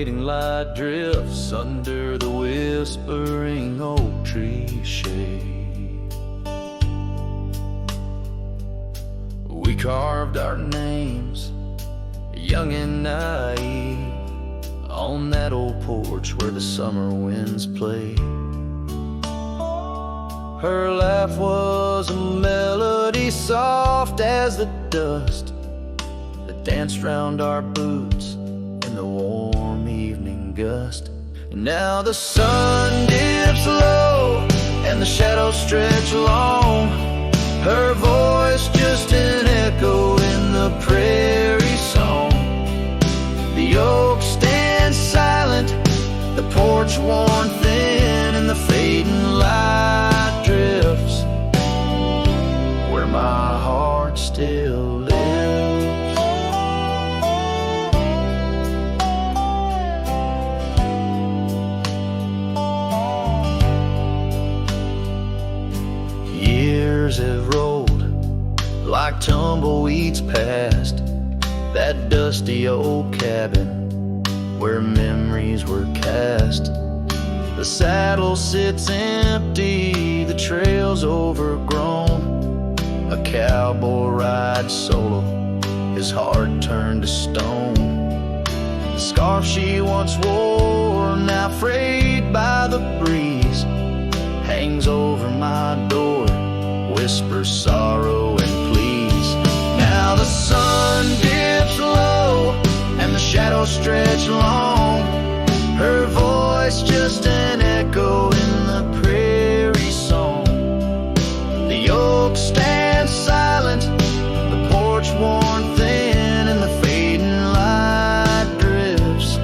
fading light drifts under the whispering oak tree shade. We carved our names, young and naive, on that old porch where the summer winds played. Her laugh was a melody soft as the dust that danced round our boots in the warm evening gust. And now the sun dips low and the shadows stretch long, her voice just an echo in the prairie song. The oak stands silent, the porch worn thin, and the fading light drifts where my heart still lives. Years have rolled like tumbleweeds past that dusty old cabin where memories were cast. The saddle sits empty, the trail's overgrown. A cowboy rides solo, his heart turned to stone. The scarf she once wore, now frayed by the breeze, hangs over my door, whispers sorrow and pleas. Now the sun dips low and the shadows stretch long, her voice just an echo in the prairie song. The oak stands silent, the porch worn thin, and the fading light drifts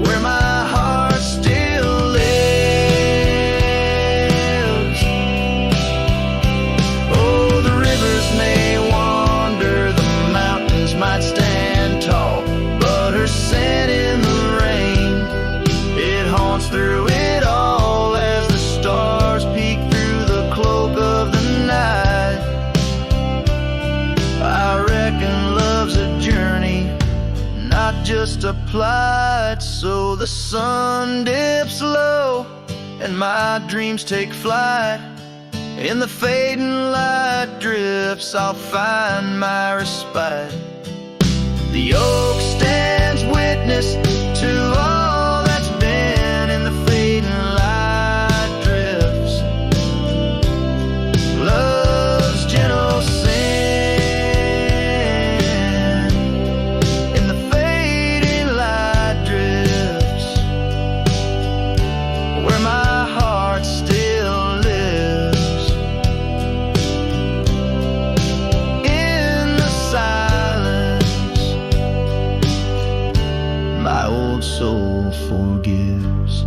where my heart still lives. Oh, the rivers may wander, the mountains might stand tall, but her scent in the rain, it haunts through it all as the stars peek through the cloak of the night. I reckon love's a journey, not just a plight. So the sun dips low and my dreams take flight. In the fading light drifts I'll find my respite. The oak stands witness to all that's been. In the fading light drifts love's gentle sin. In the fading light drifts where my heart still lives. In the silence my old soul forgives.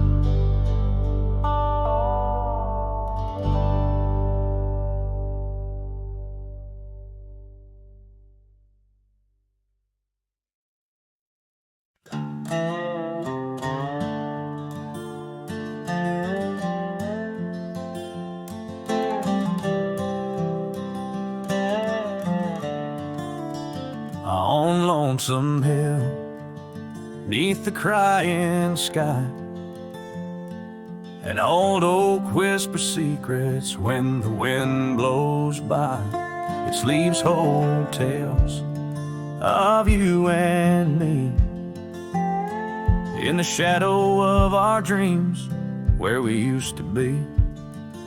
On Lonesome Hill, neath the crying sky, an old oak whispers secrets when the wind blows by. Its leaves hold tales of you and me, in the shadow of our dreams where we used to be.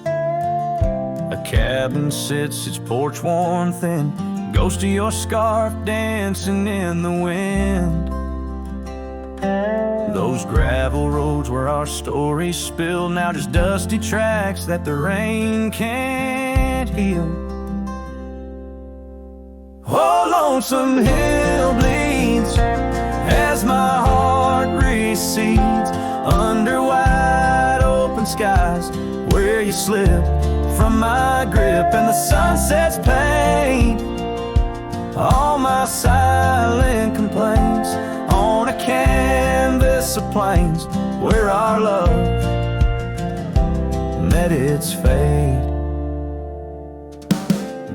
A cabin sits, its porch worn thin, ghost of your scarf dancing in the wind. Those gravel roads where our stories spill, now just dusty tracks that the rain can't heal. Oh, Lonesome Hill bleeds as my heart recedes under wide open skies where you slip from my grip, and the sunset's pain all my silent complaints on a canvas of plains where our love met its fate.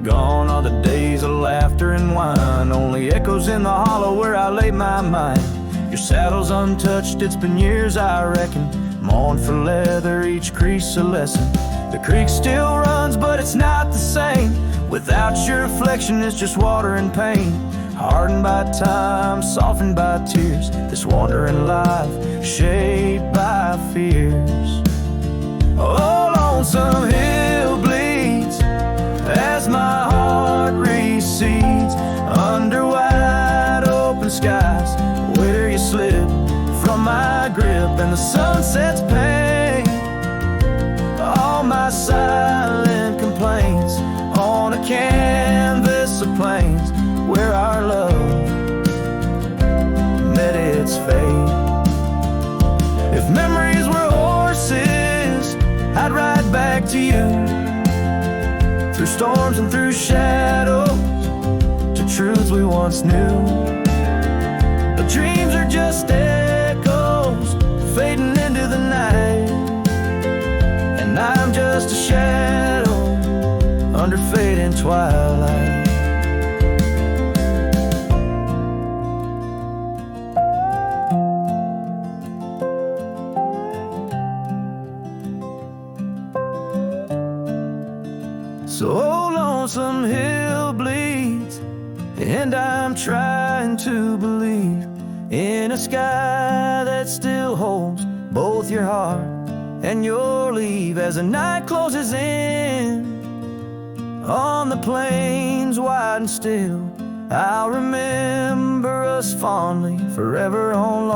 Gone are the days of laughter and wine, only echoes in the hollow where I lay my mind. Your saddle's untouched, it's been years I reckon. Mourn for leather, each crease a lesson. The creek still runs, but it's not the same. Without your reflection, it's just water and pain. Hardened by time, softened by tears. This wandering life, shaped by fears. Oh, lonesome hill bleeds as my heart recedes. Under wide open skies, where you slip from my grip, and the sunset's pain. All my silent complaints on a canvas of plains, where our love met its fate. If memories were horses, I'd ride back to you, through storms and through shadows, to truths we once knew. But dreams are just echoes fading into the night, and I'm just a shadow under fading twilight. So lonesome hill bleeds, and I'm trying to believe in a sky that still holds both your heart and your leave. As the night closes in on the plains wide and still, I'll remember us fondly forever on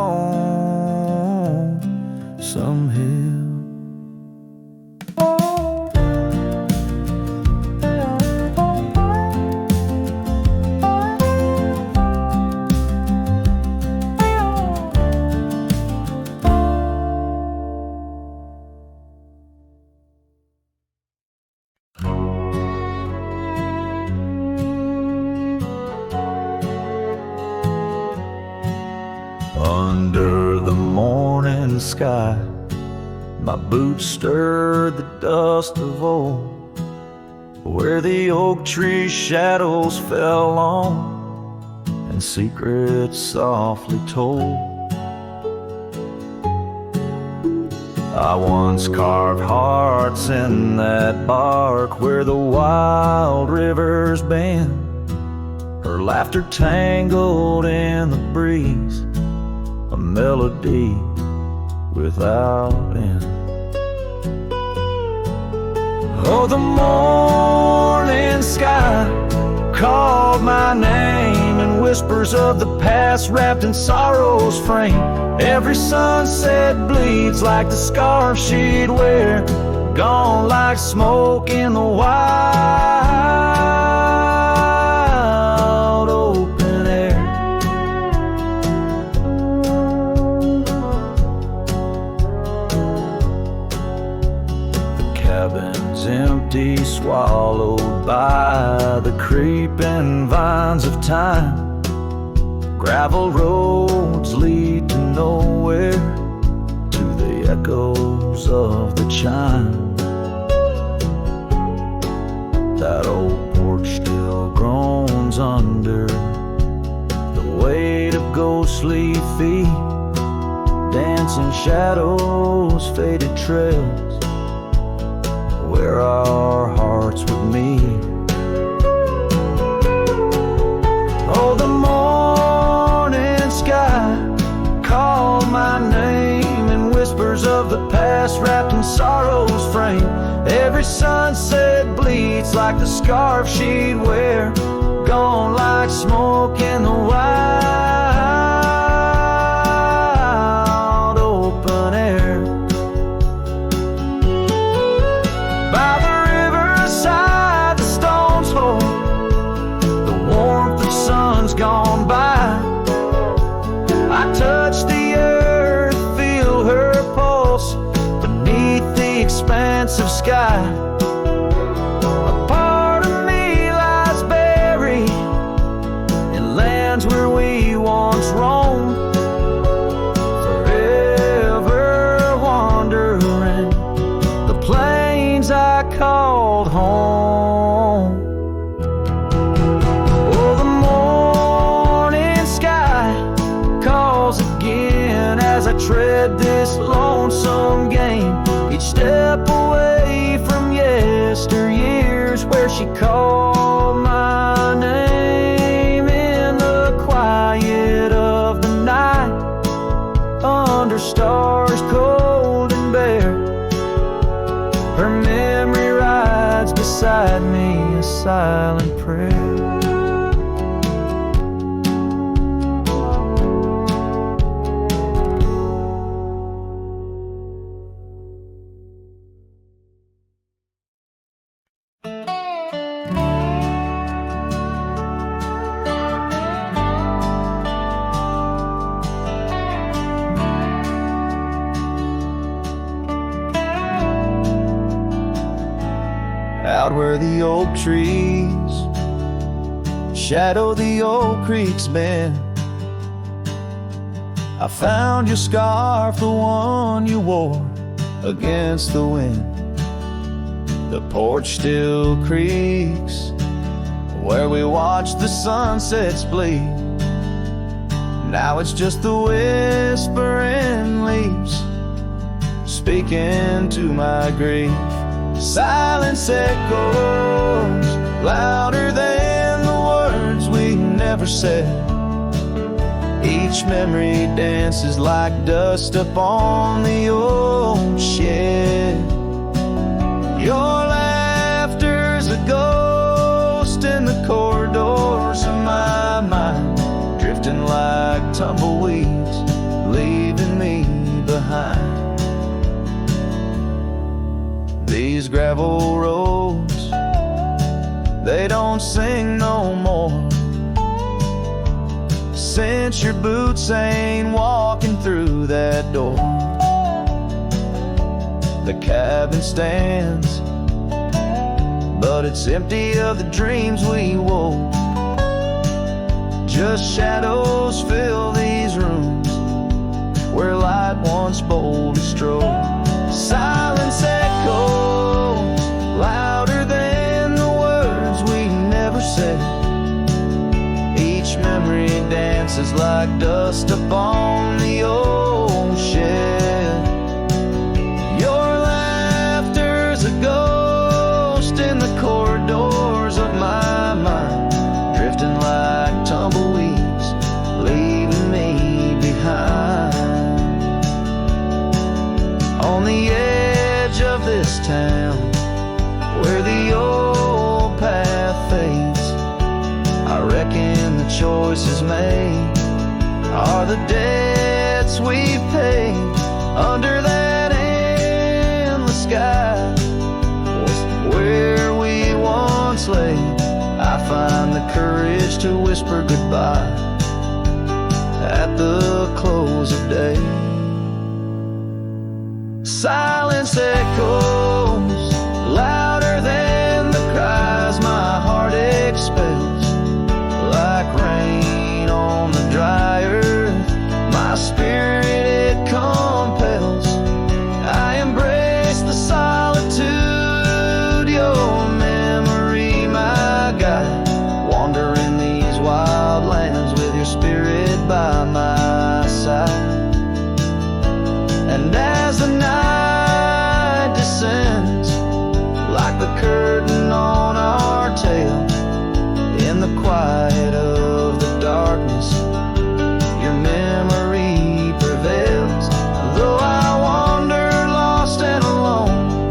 Lonesome Hill. Under the morning sky, my boots stirred the dust of old, where the oak tree shadows fell on and secrets softly told. I once carved hearts in that bark where the wild rivers bend, her laughter tangled in the breeze, a melody without end. Oh, the morning sky called my name, and whispers of the past wrapped in sorrow's frame. Every sunset bleeds like the scarf she'd wear, gone like smoke in the wild open air. The cabin's empty, swallowed by the creeping vines of time. Gravel roads lead to nowhere, to the echoes of the chime. That old porch still groans under the weight of ghostly feet, dancing shadows, faded trails, where our hearts would meet. Oh, the morning sky called my name, and whispers of the past wrapped in sorrow's frame. Every sunset bleeds like the scarf she'd wear, gone like smoke in the wild open air. By the riverside, the stones hold the warmth of sun's gone by. I touch the earth, feel her pulse beneath the expanse of sky. A part of me lies buried in lands where we once roamed, forever wandering the plains I called home. Oh, the morning sky calls again, tread this lonesome game, each step away from yesteryears where she called my name in the quiet of the night, under stars cold and bare. Her memory rides beside me, a silent prayer. Out where the oak trees shadow the old creek's bend, I found your scarf, the one you wore against the wind. The porch still creaks where we watched the sunsets bleed. Now it's just the whispering leaves speaking to my grief. Silence echoes louder than the words we never said. Each memory dances like dust upon the old shed. Your laughter's a ghost in the corridors of my mind, drifting like tumbleweeds, leaving me behind. These gravel roads, they don't sing no more, since your boots ain't walking through that door. The cabin stands, but it's empty of the dreams we wove. Just shadows fill these rooms where light once boldly strode. Silence echoes louder than the words we never said. Each memory dances like dust upon the old shed. Your laughter's a ghost in the corridors of my mind, drifting like tumbleweeds, leaving me behind. On the edge of this town, where the old path fades, I reckon the choices made are the debts we've paid. Under that endless sky, where we once lay, I find the courage to whisper goodbye at the close of day. Silence echoes louder than the cries my heart expels, like rain on the dry earth, my spirit it compels. I embrace the solitude, your memory my guide, wandering these wild lands with your spirit by my side. And as the night descends, like the curtain on our tale, in the quiet of the darkness, your memory prevails. Though I wander lost and alone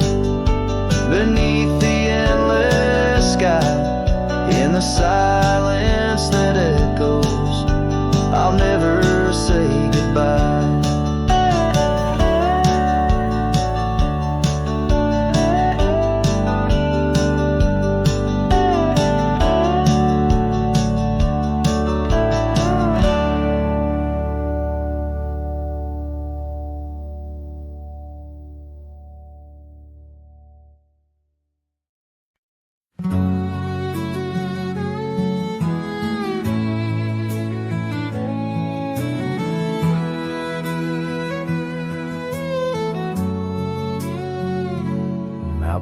beneath the endless sky, in the silence that echoes, I'll never say goodbye.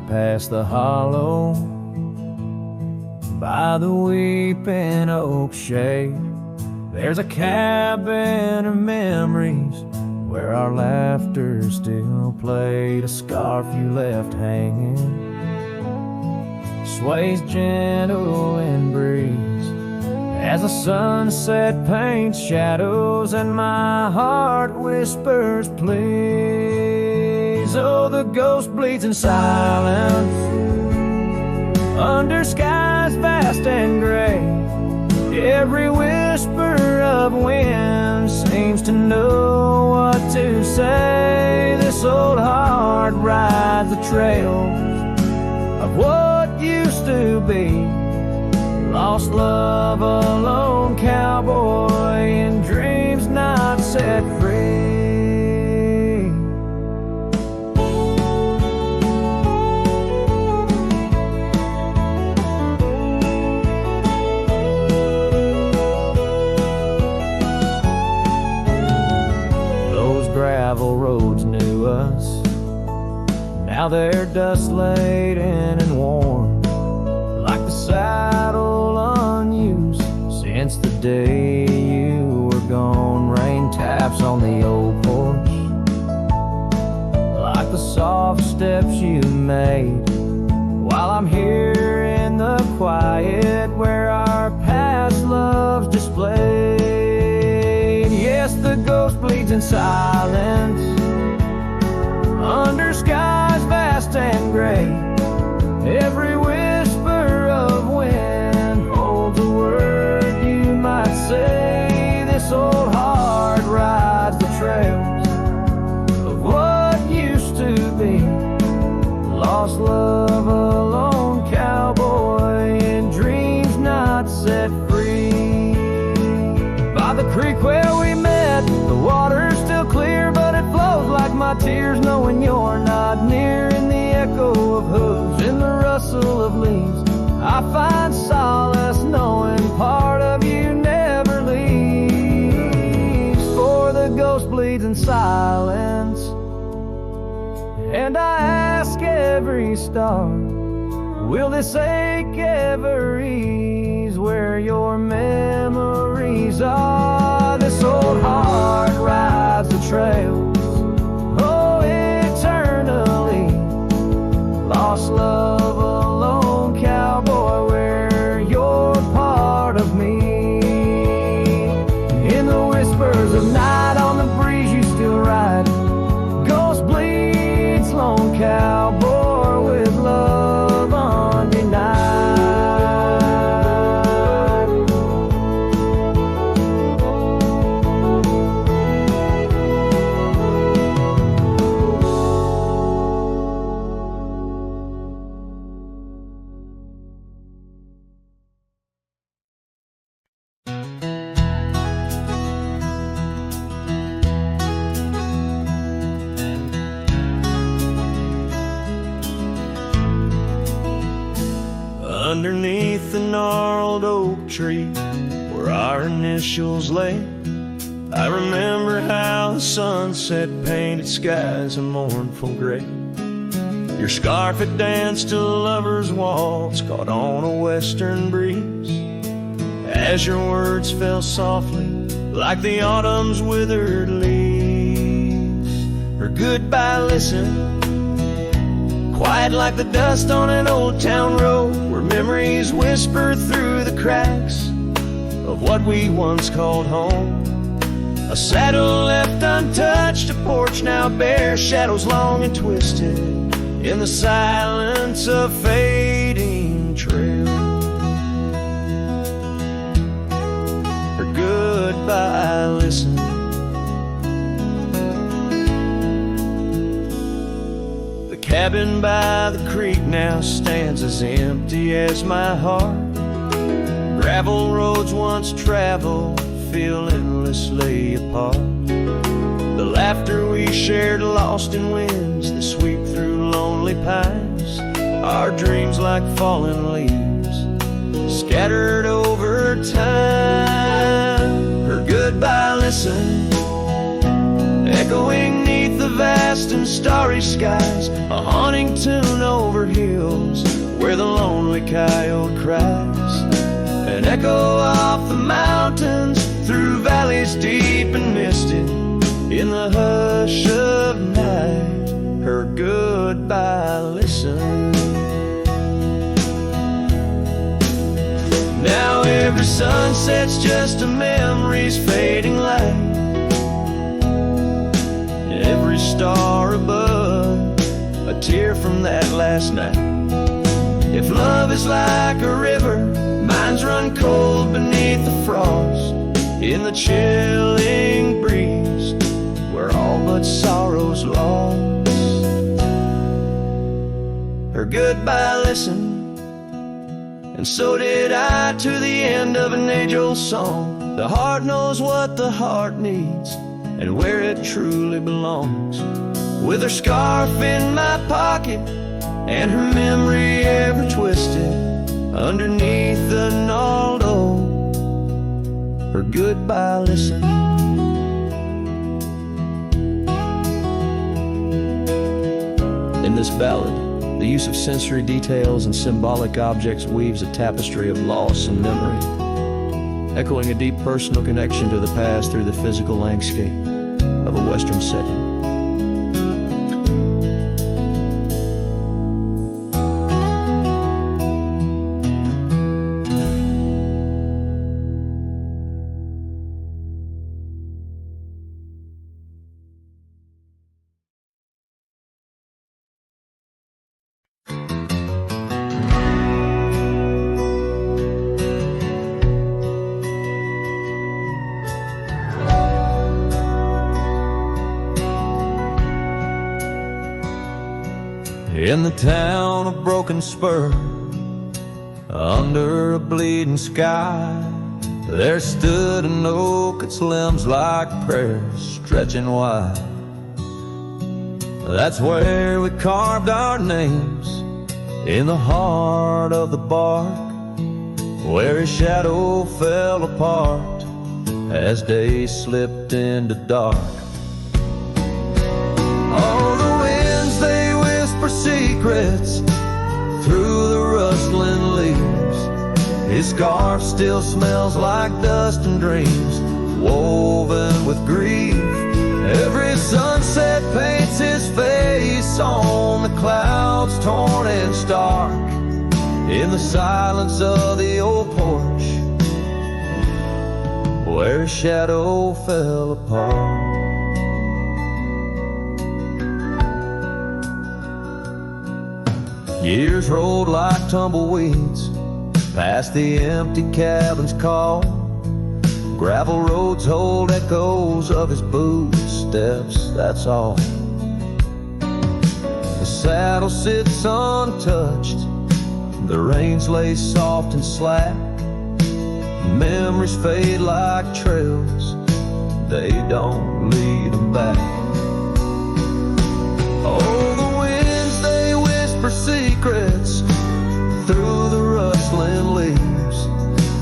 Past the hollow, by the weeping oak shade, there's a cabin of memories where our laughter still played. A scarf you left hanging sways gentle in breeze as the sunset paints shadows and my heart whispers please. Oh, the ghost bleeds in silence under skies vast and gray. Every whisper of wind seems to know what to say. This old heart rides the trails of what used to be. Lost love, a lone cowboy in dreams not set free. Gravel roads knew us, now they're dust laden and worn, like the saddle unused since the day you were gone. Rain taps on the old porch like the soft steps you made, while I'm here in the quiet where our past loves displayed. Yes, the ghost bleeds in silence under skies vast and gray. Every whisper of wind holds a word you might say. This old heart rides the trails of what used to be. Lost love, a lone cowboy in dreams not set free. By the creek where we met, the water's still clear, but it flows like my tears, knowing you're not near. In the echo of hooves, in the rustle of leaves, I find solace knowing part of you never leaves. For the ghost bleeds in silence, and I ask every star, will this ache ever ease where your memories are? This old heart rides the trails, oh, eternally. Lost love, a lone cowboy, where you're part of me. In the whispers of night, on the breeze you still ride. Ghost bleeds, lone cowboy, with love undenied. Underneath the gnarled oak tree where our initials lay, I remember how the sunset painted skies a mournful gray. Your scarf had danced a lover's waltz caught on a western breeze, as your words fell softly like the autumn's withered leaves. Her goodbye listened, quiet like the dust on an old town road, where memories whisper through the cracks of what we once called home. A saddle left untouched, a porch now bare, shadows long and twisted in the silence of fading trail. Her goodbye listened. The cabin by the creek now stands as empty as my heart. Gravel roads once traveled feel endlessly apart. The laughter we shared lost in winds that sweep through lonely pines. Our dreams like fallen leaves scattered over time. Her goodbye listened, echoing neath the vast and starry skies, a haunting tune over hills where the lonely coyote cries. An echo off the mountains through valleys deep and misted In the hush of night, her goodbye listen. Now every sunset's just a memory's fading light. Every star above, a tear from that last night. If love is like a river, mine's run cold beneath the frost. In the chilling breeze, where all but sorrow's lost. Her goodbye listened, and so did I, to the end of an age-old song. The heart knows what the heart needs, and where it truly belongs. With her scarf in my pocket, and her memory ever twisted underneath the gnarled oak, her goodbye listen. In this ballad, the use of sensory details and symbolic objects weaves a tapestry of loss and memory, echoing a deep personal connection to the past through the physical landscape of a Western setting. In the town of Broken Spur, under a bleeding sky, there stood an oak, its limbs like prayers stretching wide. That's where we carved our names, in the heart of the bark, where his shadow fell apart as day slipped into dark. Secrets through the rustling leaves. His scarf still smells like dust and dreams, woven with grief. Every sunset paints his face on the clouds, torn and stark. In the silence of the old porch, where his shadow fell apart. Years rolled like tumbleweeds past the empty cabin's call. Gravel roads hold echoes of his footsteps, that's all. The saddle sits untouched, the reins lay soft and slack. Memories fade like trails, they don't lead them back. Oh, the winds, they whisper secrets through the rustling leaves.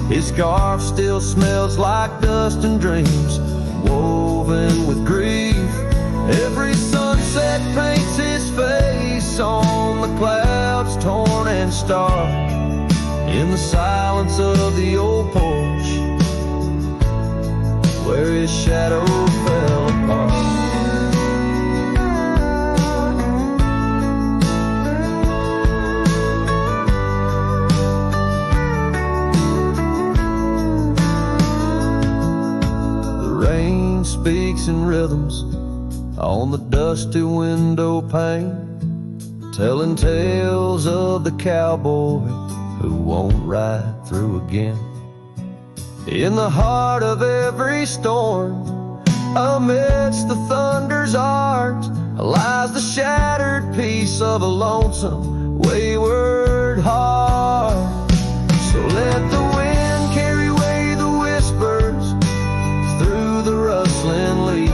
His scarf still smells like dust and dreams, woven with grief. Every sunset paints his face on the clouds, torn and stark. In the silence of the old porch, where his shadow fell apart. Speaks in rhythms on the dusty window pane, telling tales of the cowboy who won't ride through again. In the heart of every storm, amidst the thunder's art, lies the shattered piece of a lonesome, wayward heart. So let the wind carry away the whispers through the rustling leaves.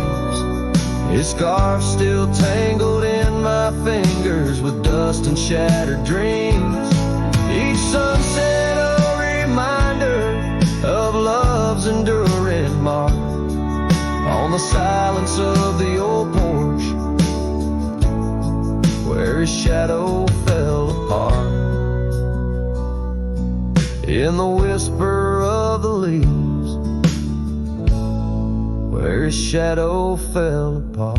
His scarf still tangled in my fingers with dust and shattered dreams. Each sunset a reminder of love's enduring mark on the silence of the old porch, where his shadow fell apart. In the whisper of the leaves, where his shadow fell apart.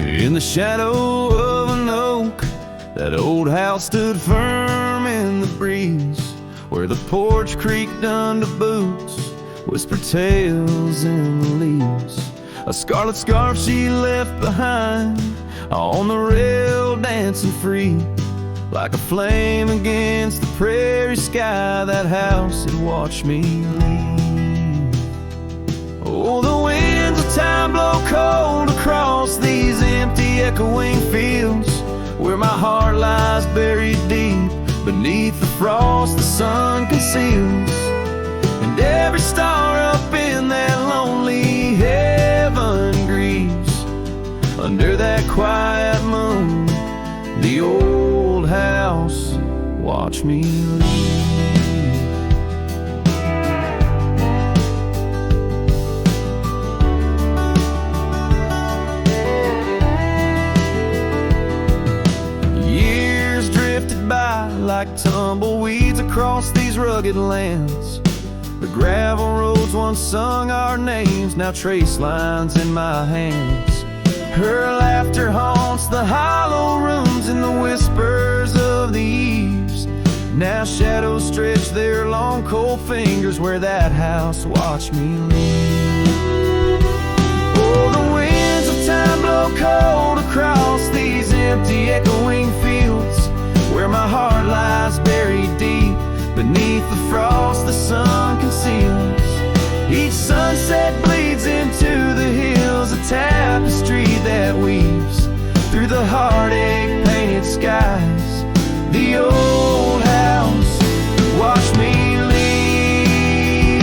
In the shadow of an oak, that old house stood firm in the breeze, where the porch creaked under boots, whispered tales in the leaves. A scarlet scarf she left behind, on the rail dancing free, like a flame against the prairie sky. That house had watched me leave. Oh, the winds of time blow cold across these empty echoing fields, where my heart lies buried deep beneath the frost the sun conceals. And every star up in that lonely heaven grieves under that quiet moon. The old house watched me leave. Like tumbleweeds across these rugged lands, the gravel roads once sung our names, now trace lines in my hands. Her laughter haunts the hollow rooms and the whispers of the eaves. Now shadows stretch their long cold fingers where that house watched me leave. Oh, the winds of time blow cold across these empty echoing fields, where my heart lies buried deep beneath the frost the sun conceals. Each sunset bleeds into the hills, a tapestry that weaves through the heartache painted skies. The old house watched me leave.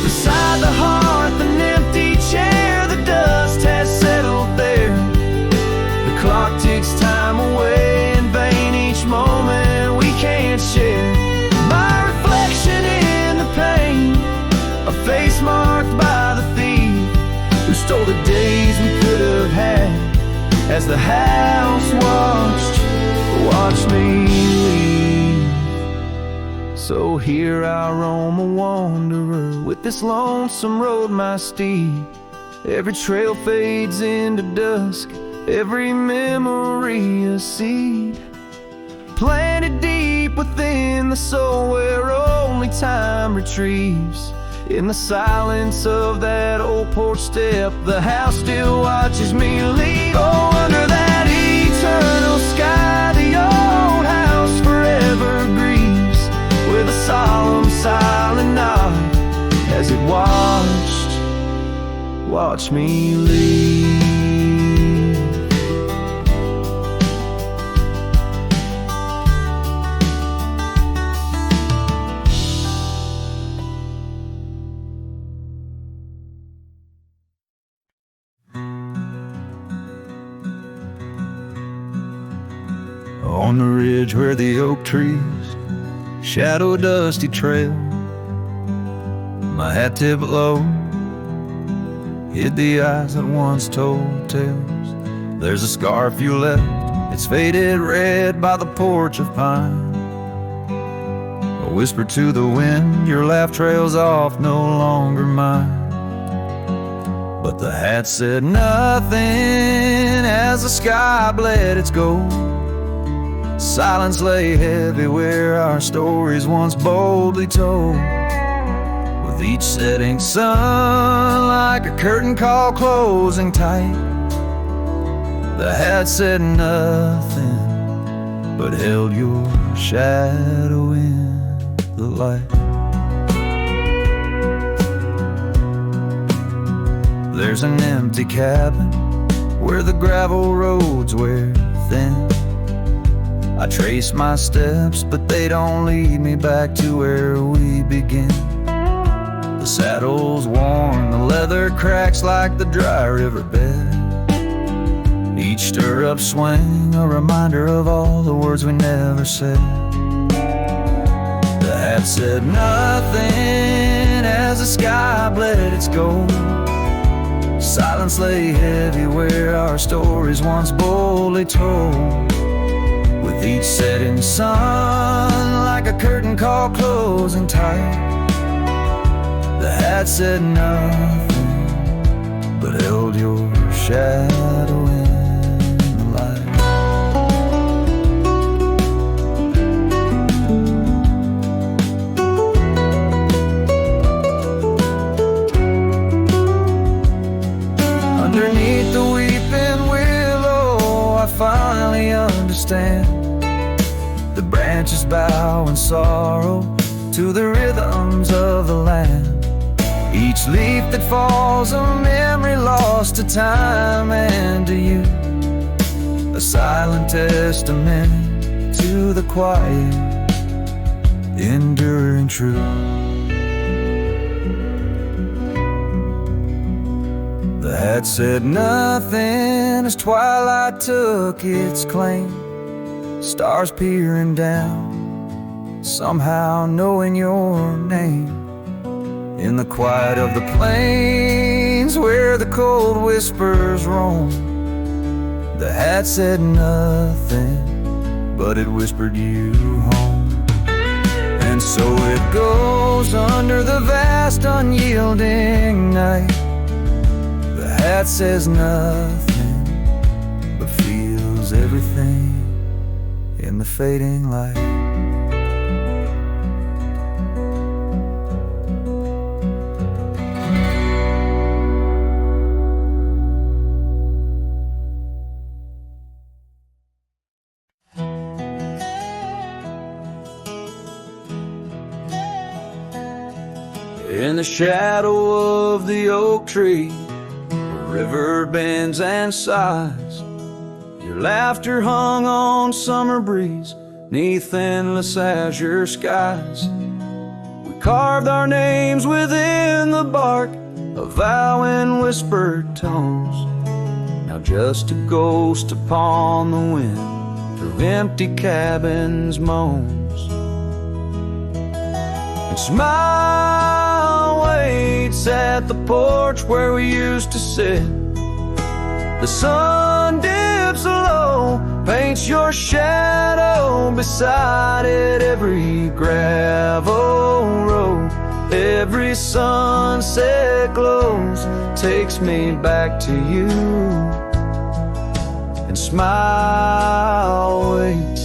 Beside the hearth, an empty chair, the dust has settled there. The clock ticks time away, moment we can't share. My reflection in the pain, a face marked by the thief who stole the days we could have had, as the house watched me leave. So here I roam a wanderer, with this lonesome road my steed. Every trail fades into dusk, every memory a seed planted deep within the soul, where only time retrieves. In the silence of that old porch step, the house still watches me leave. Oh, under that eternal sky, the old house forever grieves, with a solemn silent nod as it watched me leave. On the ridge where the oak trees shadow a dusty trail, my hat tipped low hid the eyes that once told tales. There's a scarf you left, it's faded red by the porch of pine. I whisper to the wind, your laugh trails off, no longer mine. But the hat said nothing as the sky bled its gold. Silence lay heavy where our stories once boldly told. With each setting sun like a curtain call closing tight, the hat said nothing, but held your shadow in the light. There's an empty cabin where the gravel roads wear thin. I trace my steps, but they don't lead me back to where we begin. The saddle's worn, the leather cracks like the dry riverbed. Each stirrup swing, a reminder of all the words we never said. hat said nothing as the sky bled its gold. Silence lay heavy where our stories once boldly told. With each setting sun like a curtain call closing tight, the hat said nothing but held your shadow in the light. Underneath the weeping willow, I finally understand. The branches bow in sorrow to the rhythms of the land. Each leaf that falls, a memory lost to time and to you, a silent testament to the quiet, enduring truth. The hat said nothing as twilight took its claim. Stars peering down, somehow knowing your name. In the quiet of the plains where the cold whispers roam, the hat said nothing, but it whispered you home. And so it goes under the vast unyielding night. The hat says nothing, but feels everything in the fading light. In the shadow of the oak tree, the river bends and sighs. Your laughter hung on summer breeze, 'neath endless azure skies. We carved our names within the bark, a vow in whispered tones. Now just a ghost upon the wind, through empty cabins moans. And smile waits at the porch where we used to sit. The sun dips low, paints your shadow beside it. Every gravel road, every sunset glows, takes me back to you. And smile waits,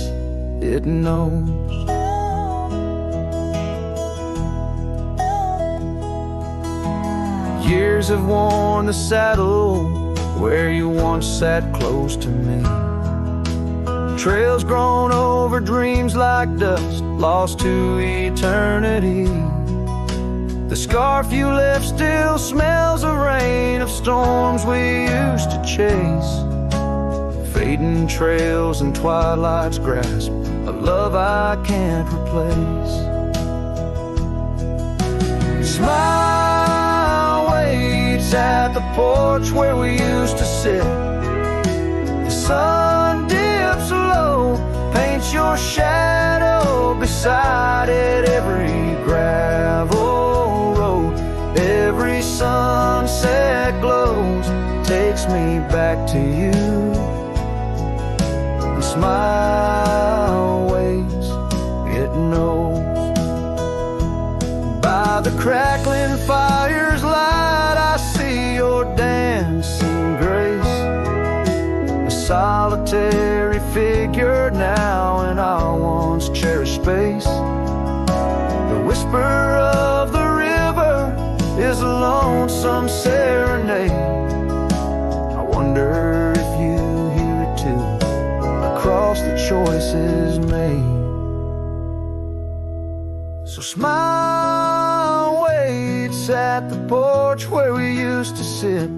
it knows. Years have worn the saddle where you once sat close to me. Trails grown over dreams like dust, lost to eternity. The scarf you left still smells of rain, of storms we used to chase. Fading trails and twilight's grasp, a love I can't replace. Smile waits at the porch where we used to sit. The sun dips low, paints your shadow beside it. Every gravel road, every sunset glows, takes me back to you. And smile waits, it knows. By the crackling fire's light, I see your dancing grace, a solitary figure now in our once cherished space. The whisper of the river is a lonesome serenade. I wonder if you hear it too, across the choices made. So smile waits at the porch where we used to sit.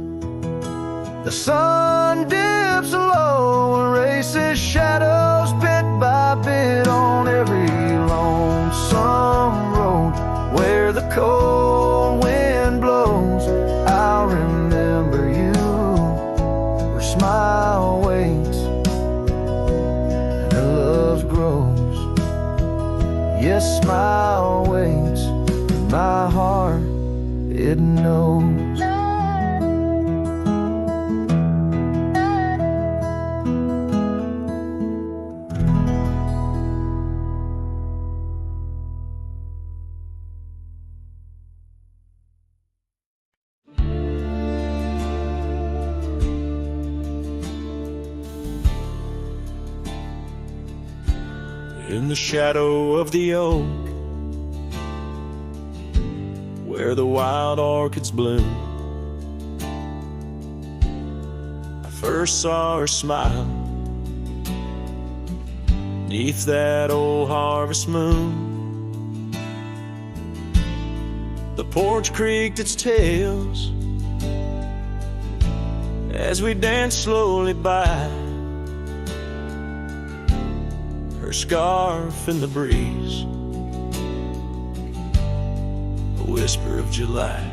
The sun dips low, erases shadows bit by bit on every lonesome road. Where the cold wind blows, I'll remember you. Where smile waits and the love grows. Yes, smile waits. my heart, it knows. In the shadow of the oak, where the wild orchids bloom, I first saw her smile neath that old harvest moon. The porch creaked its tails as we danced slowly by, her scarf in the breeze, a whisper of July.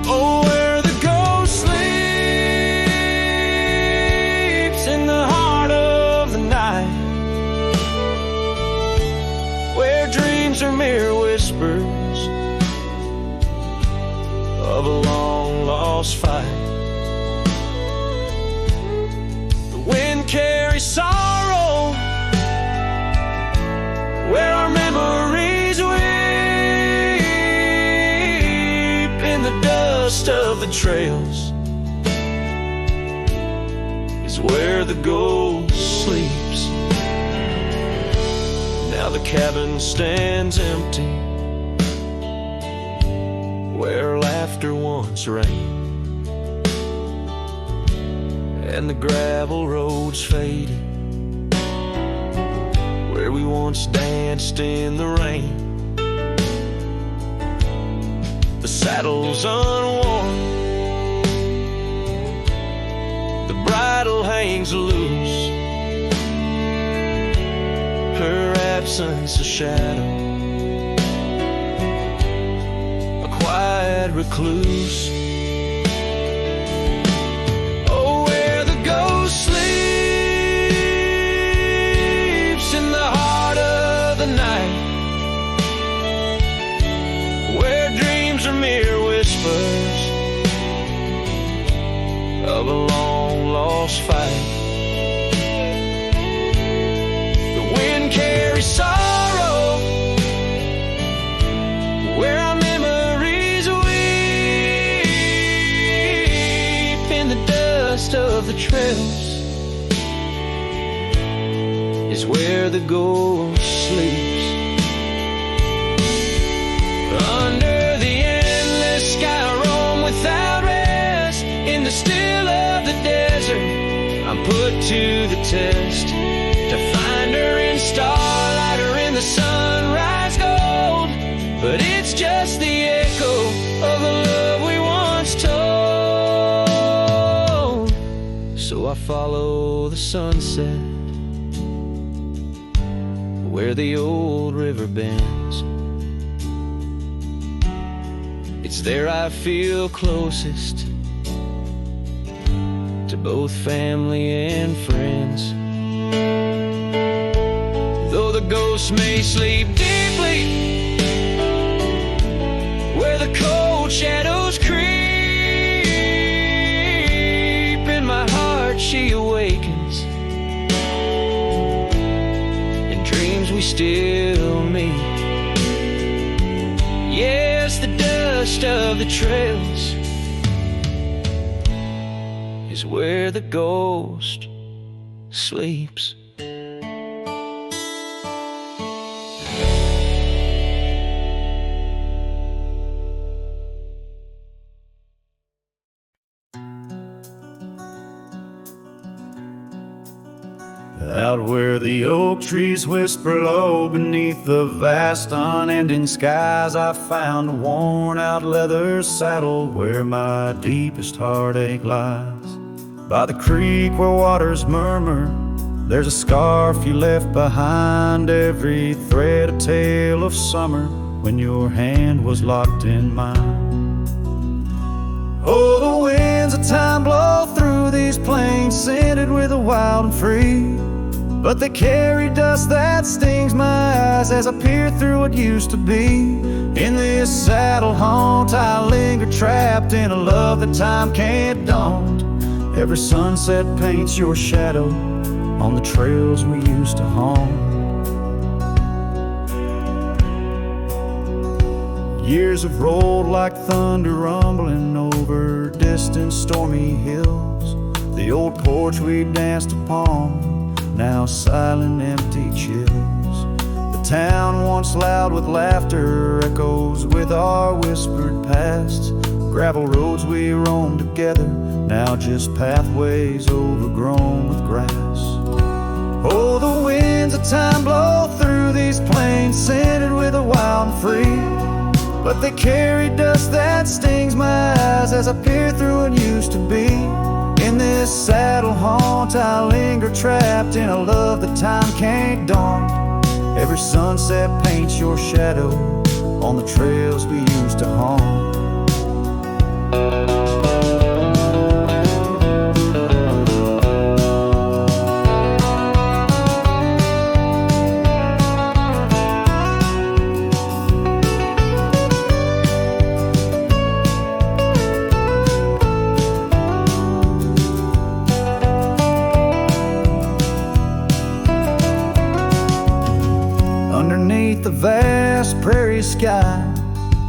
Oh, where the ghost sleeps in the heart of the night, where dreams are mere whispers of a long lost fight. Wind carries sorrow where our memories weep in the dust of the trails is where the ghost sleeps. Now the cabin stands empty where laughter once rang, and the gravel roads faded where we once danced in the rain. The saddle's unworn, the bridle hangs loose, her absence a shadow, a quiet recluse. Sleeps in the heart of the night, where dreams are mere whispers of a long lost fight. The wind carries sorrow where our memories weep in the dust of the trails is where the ghost sleeps. Under the endless sky I roam without rest, in the still of the desert I'm put to the test, to find her in starlight or in the sunrise gold. But it's just the echo of the love we once told. So I follow the sunset where the old river bends. It's there I feel closest to both family and friends. Though the ghosts may sleep deeply where the cold shadows creep, in my heart she awakens, we still meet. Yes, the dust of the trails is where the ghost sleeps. Out where the oak trees whisper low beneath the vast unending skies, I found a worn out leather saddle where my deepest heartache lies. By the creek where waters murmur, there's a scarf you left behind, every thread a tale of summer when your hand was locked in mine. Oh, the winds of time blow through these plains, scented with the wild and free. but they carry dust that stings my eyes as I peer through what used to be. In this saddle haunt I linger, trapped in a love that time can't daunt. Every sunset paints your shadow on the trails we used to haunt. Years have rolled like thunder, rumbling over distant stormy hills. The old porch we danced upon, now silent, empty chills. The town once loud with laughter echoes with our whispered past. Gravel roads we roamed together, now just pathways overgrown with grass. Oh, the winds of time blow through these plains, scented with a wild and free, but they carry dust that stings my eyes as I peer through what used to be. In this saddle haunt I linger, trapped in a love that time can't daunt. Every sunset paints your shadow on the trails we used to haunt. Underneath the vast prairie sky,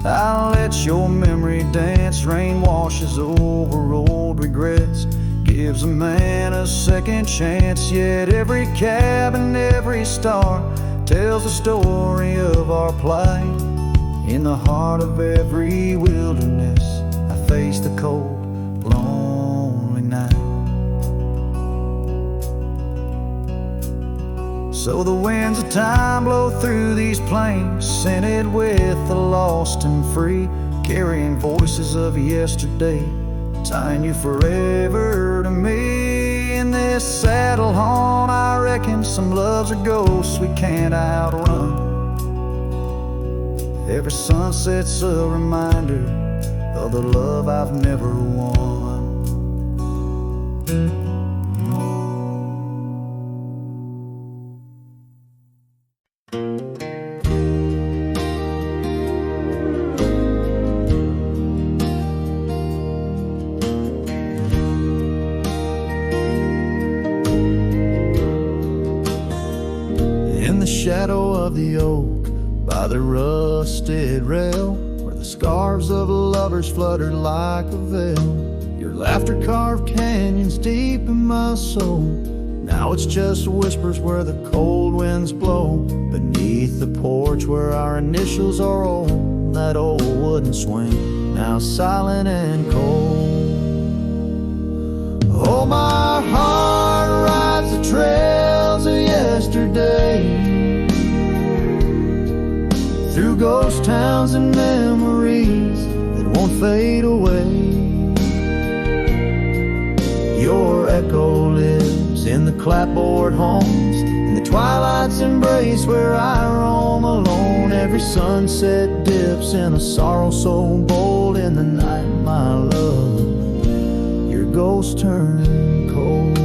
I'll let your memory dance. Rain washes over old regrets, gives a man a second chance. Yet every cabin, every star tells the story of our plight. In the heart of every wilderness, I face the cold, lonely night. So the winds of time blow through these plains, scented with the lost and free, carrying voices of yesterday, tying you forever to me. In this saddle haunt I reckon some loves are ghosts we can't outrun. Every sunset's a reminder of the love I've never won. In the shadow of the oak, by the rusted rail, where the scarves of lovers fluttered like a veil, your laughter carved canyons deep in my soul. Now it's just whispers where the cold winds blow, beneath the porch where our initials are old. That old wooden swing, now silent and cold. Oh, my heart rides the trails of yesterday, through ghost towns and memories that won't fade away. Your echo lives in the clapboard homes, in the twilight's embrace where I roam alone. Every sunset dips in a sorrow so bold. In the night, my love, your ghost turn cold.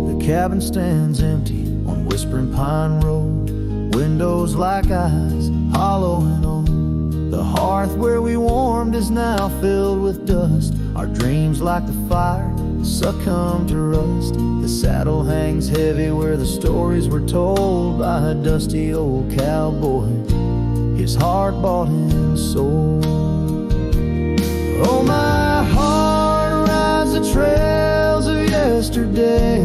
The cabin stands empty on Whispering Pine Road, windows like eyes, hollow and old. The hearth where we warmed is now filled with dust. Our dreams like the fire succumb to rust. The saddle hangs heavy where the stories were told by a dusty old cowboy, his heart bought and sold. Oh, my heart rides the trails of yesterday,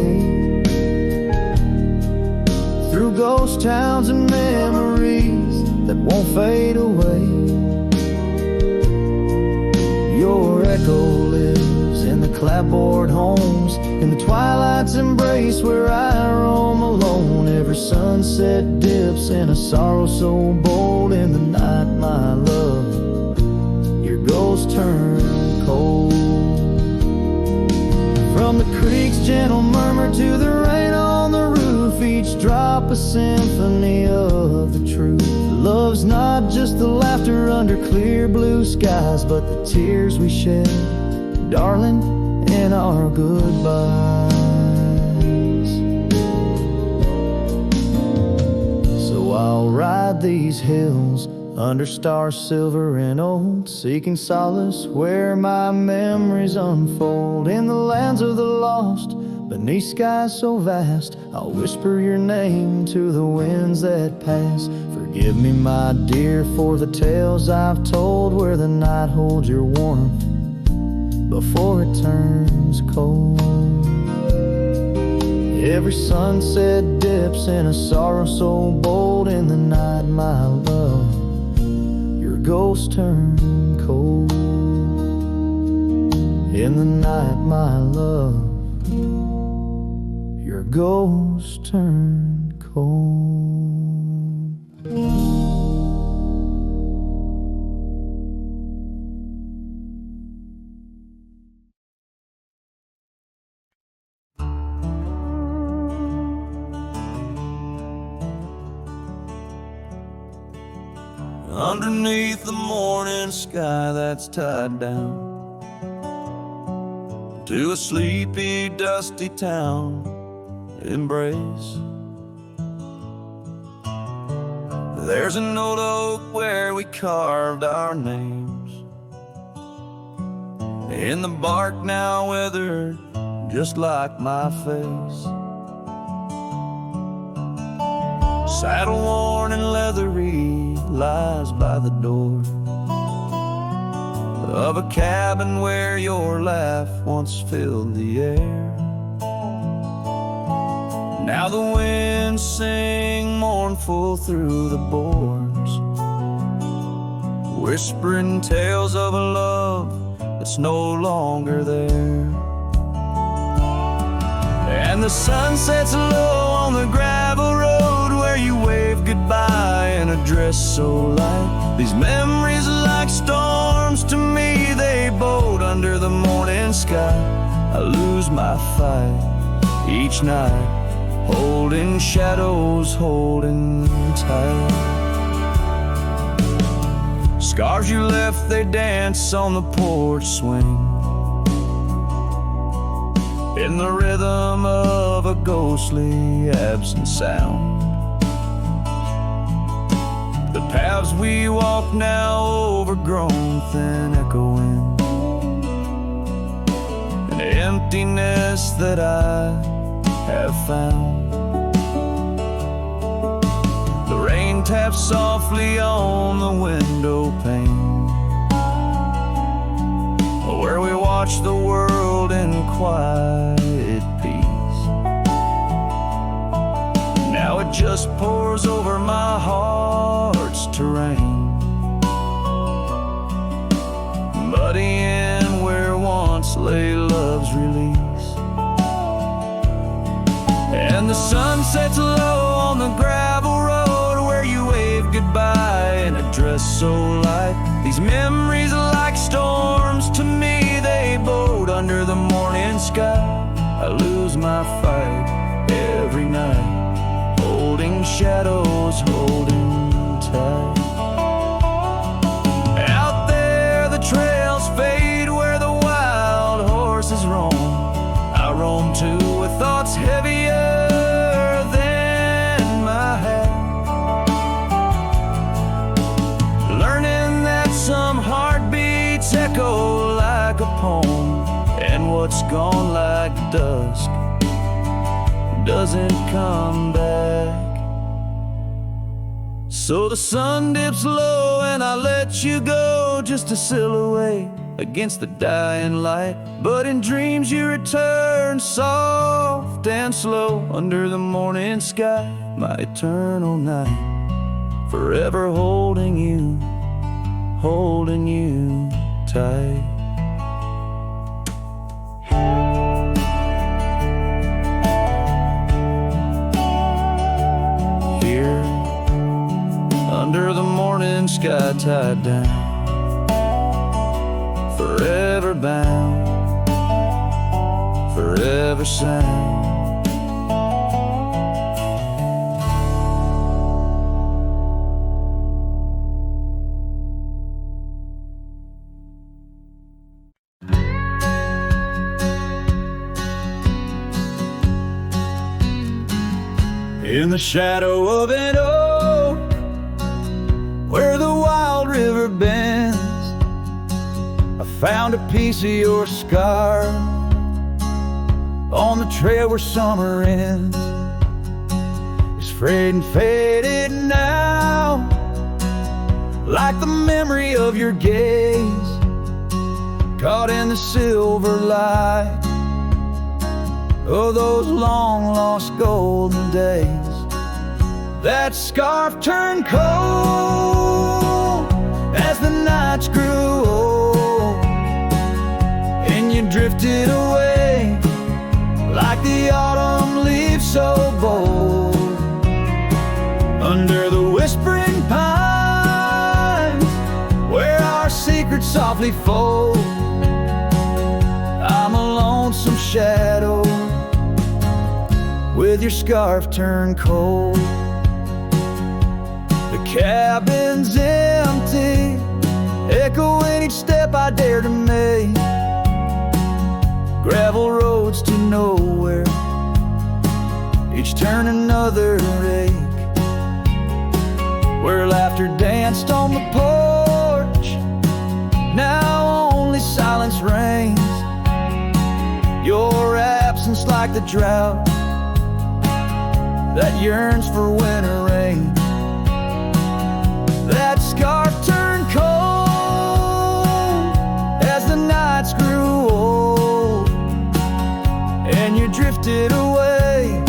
through ghost towns and memories that won't fade away. Your echo lives in the clapboard homes, in the twilight's embrace where I roam alone. Every sunset dips in a sorrow so bold. In the night, my love, your ghost turn cold. From the creek's gentle murmur to the rain on the roof, each drop a symphony of the truth. Love's not just the laughter under clear blue skies, but the tears we shed, darling, in in our goodbyes. So I'll ride these hills under stars silver and old, seeking solace where my memories unfold. In the lands of the lost, beneath skies so vast, I'll whisper your name to the winds that pass. Forgive me, my dear, for the tales I've told, where the night holds your warmth before it turns cold. Every sunset dips in a sorrow so bold. In the night, my love, your ghost turn cold. In the night, my love, your ghost turn cold. Underneath the morning sky that's tied down to a sleepy, dusty town, Immerse. There's an old oak where we carved our names, in the bark now withered, just like my face. Saddle worn and leathery lies by the door of a cabin where your laugh once filled the air. Now the winds sing mournful through the boards, whispering tales of a love that's no longer there. And the sun sets low on the gravel road where you wave goodbye in a dress so light. These memories are like storms to me, they bolt under the morning sky. I lose my fight each night, holding shadows, holding tight. Scars you left, they dance on the porch swing, in the rhythm of a ghostly absent sound. The paths we walk now overgrown, thin echoing, an emptiness that I have found. The rain taps softly on the window pane, where we watch the world in quiet peace. Now it just pours over my heart's terrain, muddying where once lay love's release. And the sun sets low on the gravel road where you wave goodbye in a dress so light. These memories are like storms to me, they bolt under the morning sky. I lose my fight every night, holding shadows, holding tight. Out there the trails fade where the wild horses roam. I roam too with thoughts heavier than my head, learning that some heartbeats echo like a poem, and what's gone like dusk doesn't come back. So the sun dips low and I let you go, just a silhouette against the dying light. But in dreams you return, soft and slow, under the morning sky, my eternal night, forever holding you tight. Here, under the morning sky, tied down, forever bound, forever sound. In the shadow of an oak, where the wild river bends, I found a piece of your scar on the trail where summer ends. It's frayed and faded now, like the memory of your gaze, caught in the silver light of those long lost golden days. That scarf turned cold as the nights grew old, and you drifted away like the autumn leaves so bold. Under the whispering pines, where our secrets softly fold, I'm a lonesome shadow with your scarf turned cold. The cabin's empty, echoing each step I dare to make. Gravel roads to nowhere, each turn another ache. Where laughter danced on the porch, now only silence reigns. Your absence like the drought that yearns for winter rain. That scarf turned cold as the nights grew old, and you drifted away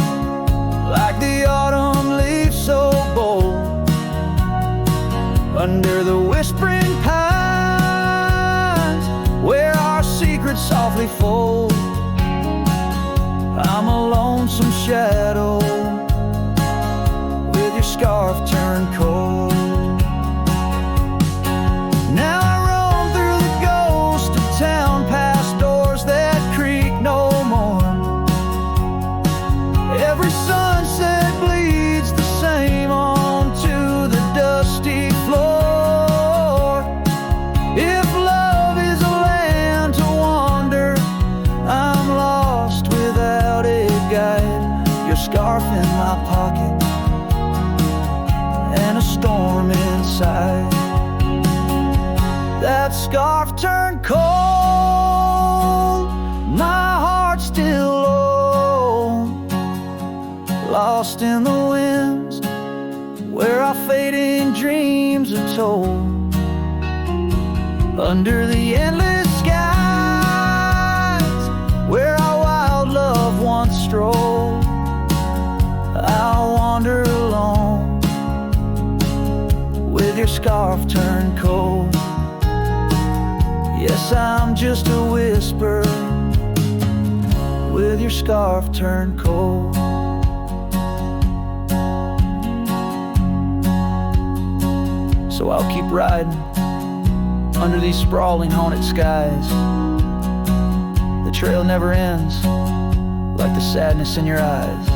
like the autumn leaves so bold. Under the whispering pines, where our secrets softly fold, I'm a lonesome shadow with your scarf turned cold. Now I roam through the ghost of town, past doors that creak no more. Every sunset bleeds the same onto the dusty floor. If love is a land to wander, I'm lost without a guide. Your scarf in my pocket and a storm inside. That scarf turned cold, my heart still low, lost in the winds where our fading dreams are told. Under the endless skies, where our wild love once strolled, I'll wander alone with your scarf turned cold. Yes, I'm just a whisper with your scarf turned cold. So I'll keep riding under these sprawling haunted skies. The trail never ends, like the sadness in your eyes.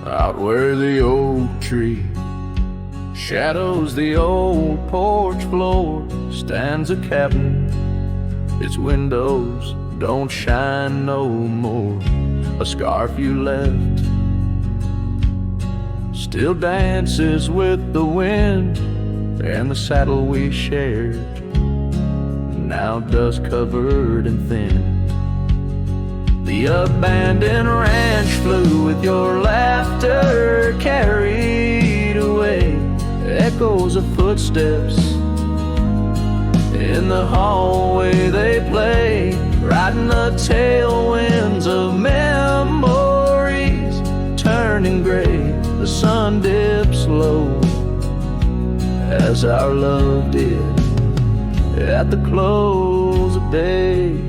Out where the oak tree shadows the old porch floor, stands a cabin. Its windows don't shine no more. A scarf you left still dances with the wind, and the saddle we shared, now dust covered and thin. The abandoned ranch flew with your laughter carried away. Echoes of footsteps in the hallway they play, riding the tailwinds of memories, turning gray. The sun dips low as our love did at the close of day.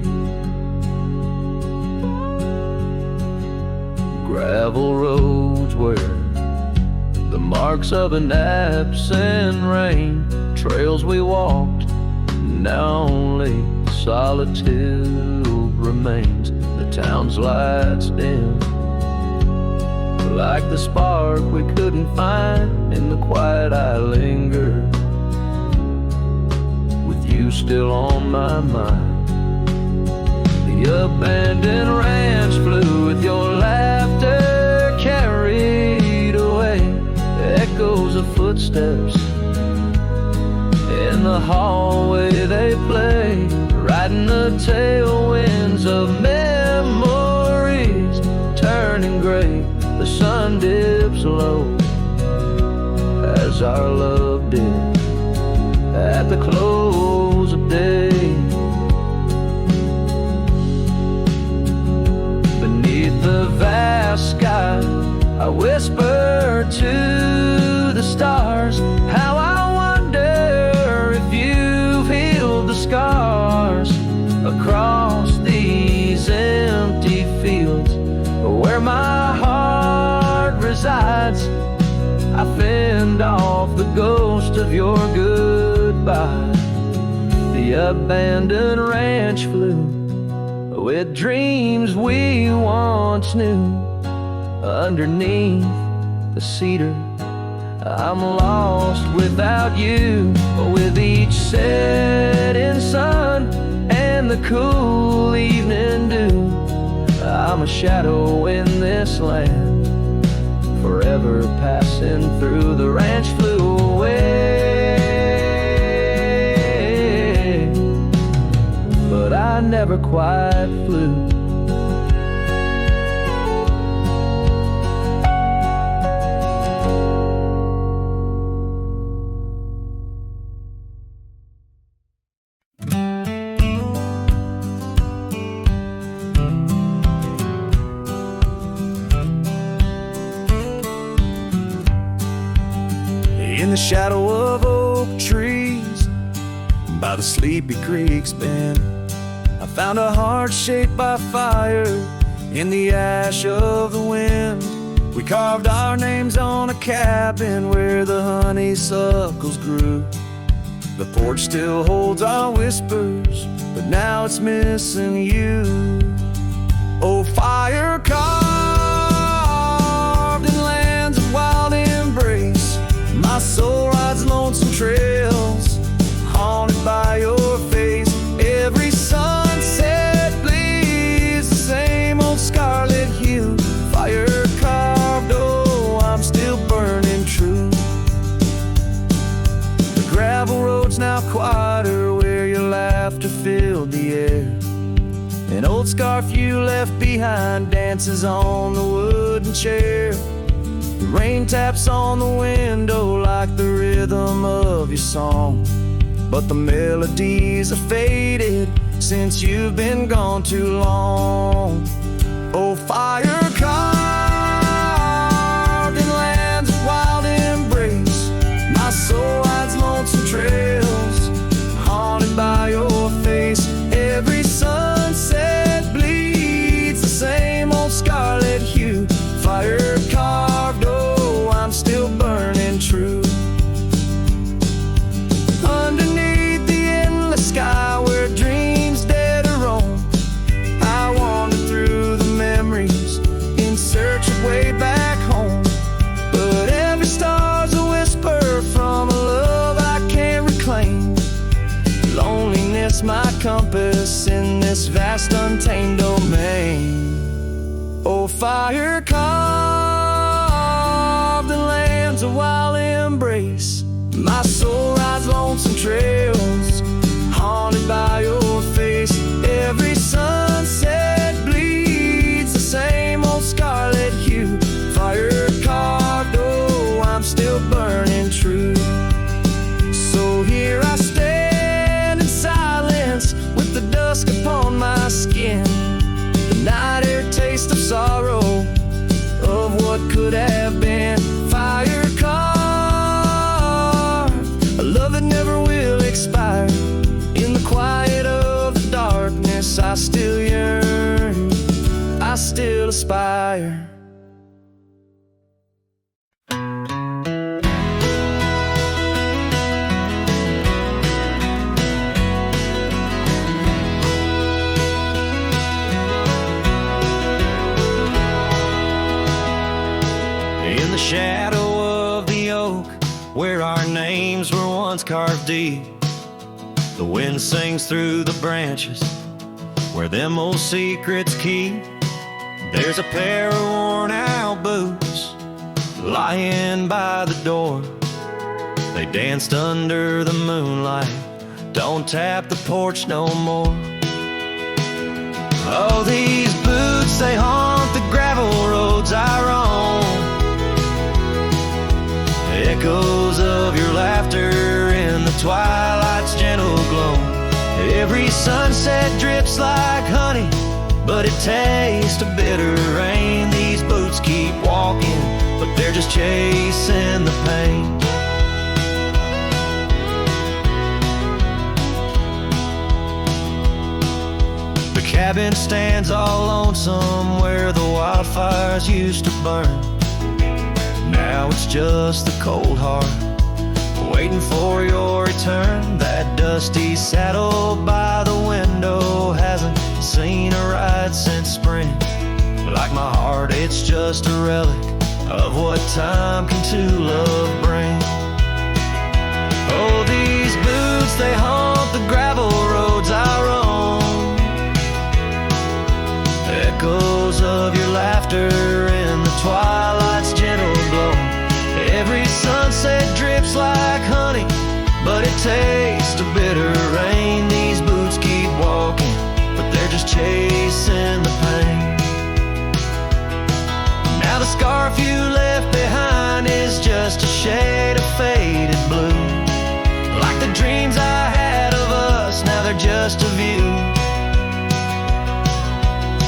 Gravel roads where the marks of an absent rain, trails we walked, now only solitude remains. The town's lights dim like the spark we couldn't find. In the quiet I linger, with you still on my mind. The abandoned ranch flew with your laughter carried away. Echoes of footsteps in the hallway they play, riding the tailwinds of memories, turning gray. The sun dips low as our love did at the close of day. Beneath the vast sky, I whisper to the stars how I wonder if you've healed the scars across these empty fields where my heart resides. I fend off the ghost of your goodbye. The abandoned ranch flew with dreams we once knew. Underneath the cedar, I'm lost without you. With each setting sun and the cool evening dew, I'm a shadow in this land, forever passing through. The ranch flew away, but I never quite flew. In the shadow of oak trees by the sleepy creek's bend, I found a heart shaped by fire in the ash of the wind. We carved our names on a cabin where the honeysuckles grew. The porch still holds our whispers, but now it's missing you. Oh, fire carved in lands of wild embrace, my soul rides lonesome trails, haunted by your face. Every sunset bleeds the same old scarlet hue. Fire carved, oh, I'm still burning true. The gravel road's now quieter where your laughter filled the air. An old scarf you left behind dances on the wooden chair. The rain taps on the window like the rhythm of your song, but the melodies are faded since you've been gone too long. Oh, fire carved in lands of wild embrace, my soul rides lonesome trails, haunted by your face. Every sunset bleeds the same old scarlet hue. Fire carved, oh, I'm still burning true. Underneath the endless sky where dreams dare to roam, I wander through the memories in search of way back home. But every star's a whisper from a love I can't reclaim. Loneliness my compass in this vast untamed domain. Oh, fire carved in lands of wild embrace, my soul rides lonesome trails, haunted by your face. Every sunset bleeds the same old scarlet hue. Fire carved, oh, I'm still burning true. So here I stand in silence with the dusk upon my skin. The night air taste of sorrow, of what could have been. Fire carved, a love that never will expire. In the quiet of the darkness, I still yearn, I still aspire. where our names were once carved deep. The wind sings through the branches, where them old secrets keep. There's a pair of worn out boots lying by the door. They danced under the moonlight, don't tap the porch no more. Oh, these boots, they haunt the gravel roads I roam. Echoes of your laughter in the twilight's gentle glow. Every sunset drips like honey, but it tastes of bitter rain. These boots keep walking, but they're just chasing the pain. The cabin stands all lonesome where the wildfires used to burn. Now it's just the cold heart waiting for your return. That dusty saddle by the window hasn't seen a ride since spring. Like my heart, it's just a relic of what time can to love bring. Oh, these boots, they haunt the gravel roads I roam. Echoes of your laughter in the twilight's gentle glow. Every sunset drips like honey, but it tastes of bitter rain. These boots keep walking, but they're just chasing the pain. Now the scarf you left behind is just a shade of faded blue. Like the dreams I had of us, now they're just a view.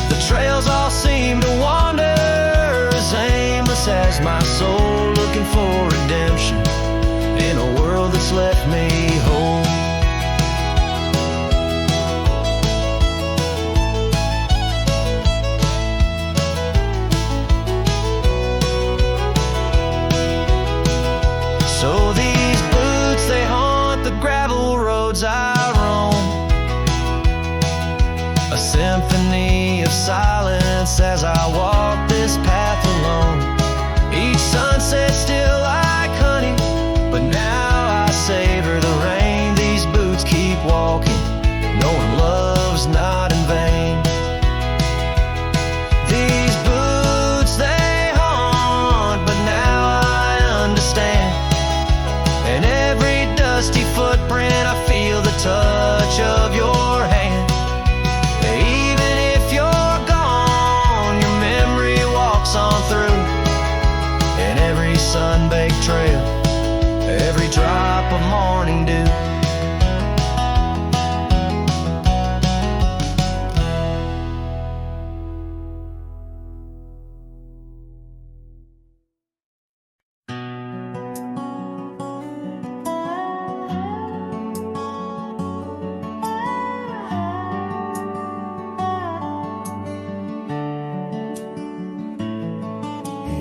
The trails all seem to wander as aimless as my soul, looking for redemption in a world that's left me whole. So these boots, they haunt the gravel roads I roam. A symphony of silence as I walk this path alone. Each sunset still like honey, but now I savor the rain. These boots keep walking, knowing love's not in vain. These boots, they haunt, but now I understand. In every dusty footprint I feel the touch of your hand. Even if you're gone, your memory walks on through. In every sun-baked trail, every drop of morning dew.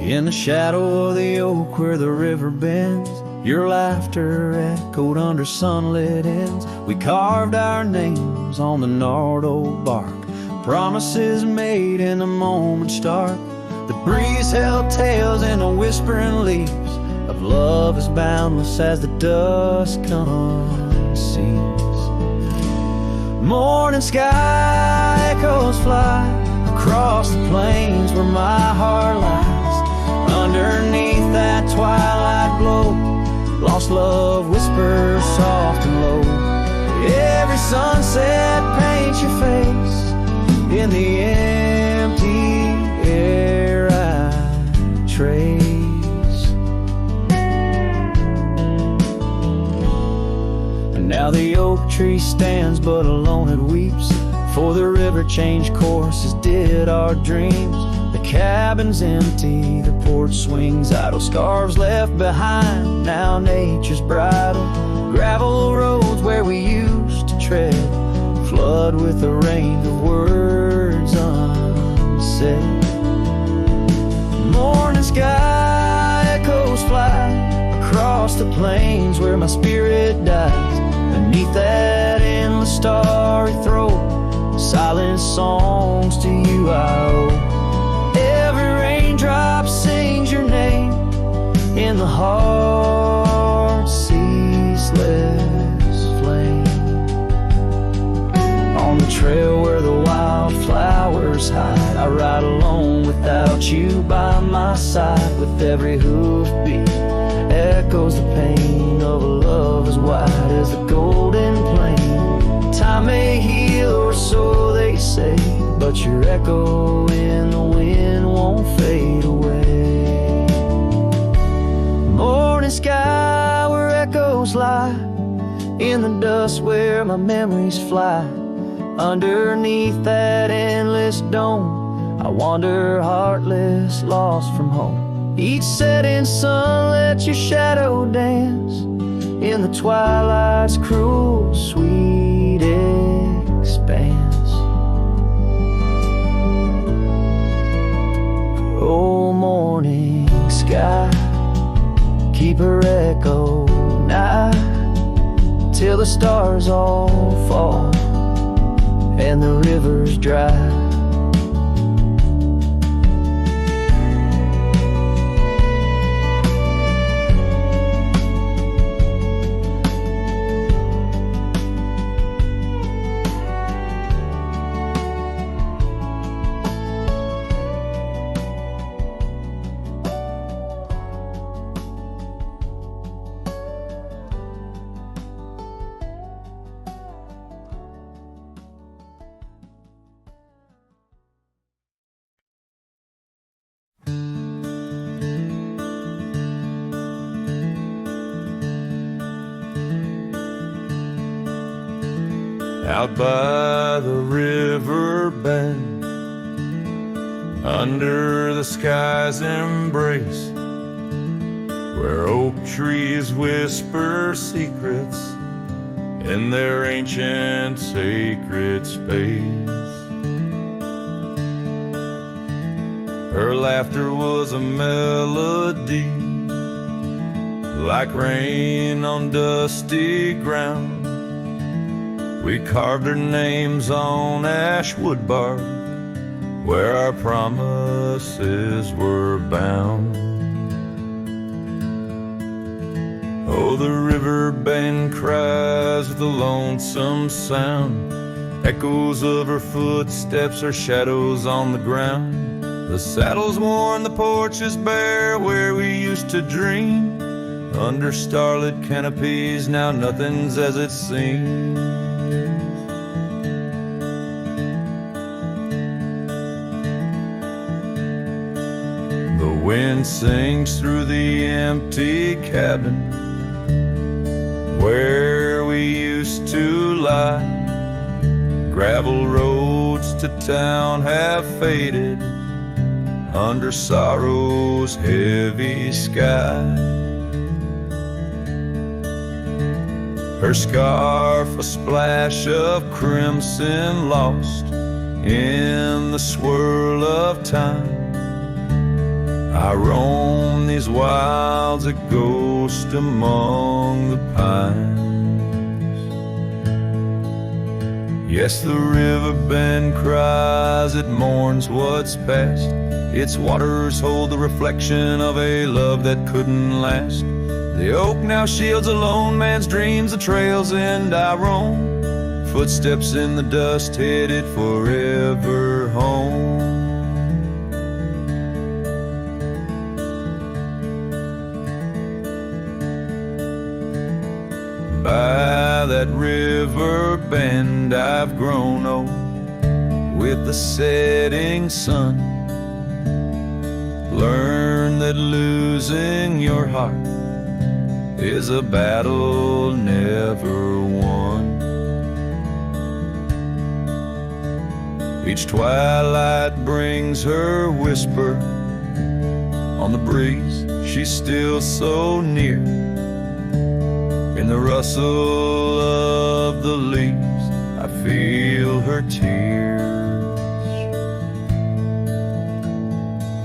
In the shadow of the oak where the river bends, your laughter echoed under sunlit ends. We carved our names on the gnarled old bark, promises made in the moment's dark. The breeze held tales in the whispering leaves of love as boundless as the dusk unsees. Morning sky echoes fly across the plains where my heart lies. Underneath that twilight glow, lost love whispers soft and low. Every sunset paints your face in the empty air I trace. And now the oak tree stands but alone it weeps, for the river changed course as did our dreams. The cabin's empty, the porch swings idle, scarves left behind, now nature's bridle. Gravel roads where we used to tread, flood with the rain of words unsaid. Morning sky echoes fly across the plains where my spirit dies. Beneath that endless starry throat, silent songs to you I owe. Every raindrop sings your name in the heart want you by my side. With every hoofbeat echoes the pain of a love as wide as the golden plain. Time may heal, or so they say, but your echo in the wind won't fade away. Morning sky where echoes lie, in the dust where my memories fly. Underneath that endless dome, I wander heartless, lost from home. Each setting sun lets your shadow dance in the twilight's cruel, sweet expanse. Oh, morning sky, keep her echo nigh till the stars all fall and the river's dry. Out by the river bend, under the sky's embrace, where oak trees whisper secrets in their ancient sacred space. Her laughter was a melody, like rain on dusty ground. We carved our names on ash wood bark, where our promises were bound. Oh, the river bend cries with a lonesome sound, echoes of her footsteps are shadows on the ground. The saddle's worn, the porch is bare, where we used to dream. Under starlit canopies, now nothing's as it seems. The wind sings through the empty cabin where we used to lie. Gravel roads to town have faded under sorrow's heavy sky. Her scarf a splash of crimson lost in the swirl of time. I roam these wilds a ghost among the pines. Yes, the river bend cries, it mourns what's past. Its waters hold the reflection of a love that couldn't last. The oak now shields a lone man's dreams, the trail's end I roam. Footsteps in the dust headed forever home. By that river bend I've grown old with the setting sun. Learn that losing your heart is a battle never won. Each twilight brings her whisper on the breeze. She's still so near. In the rustle of the leaves, I feel her tears.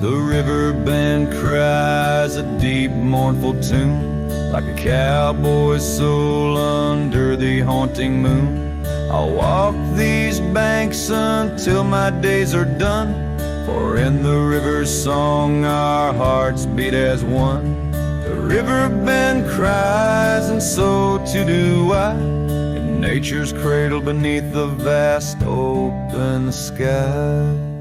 The river bend cries a deep, mournful tune, like a cowboy's soul under the haunting moon. I'll walk these banks until my days are done, for in the river's song our hearts beat as one. The river bend cries, and so too do I, in nature's cradle beneath the vast open sky.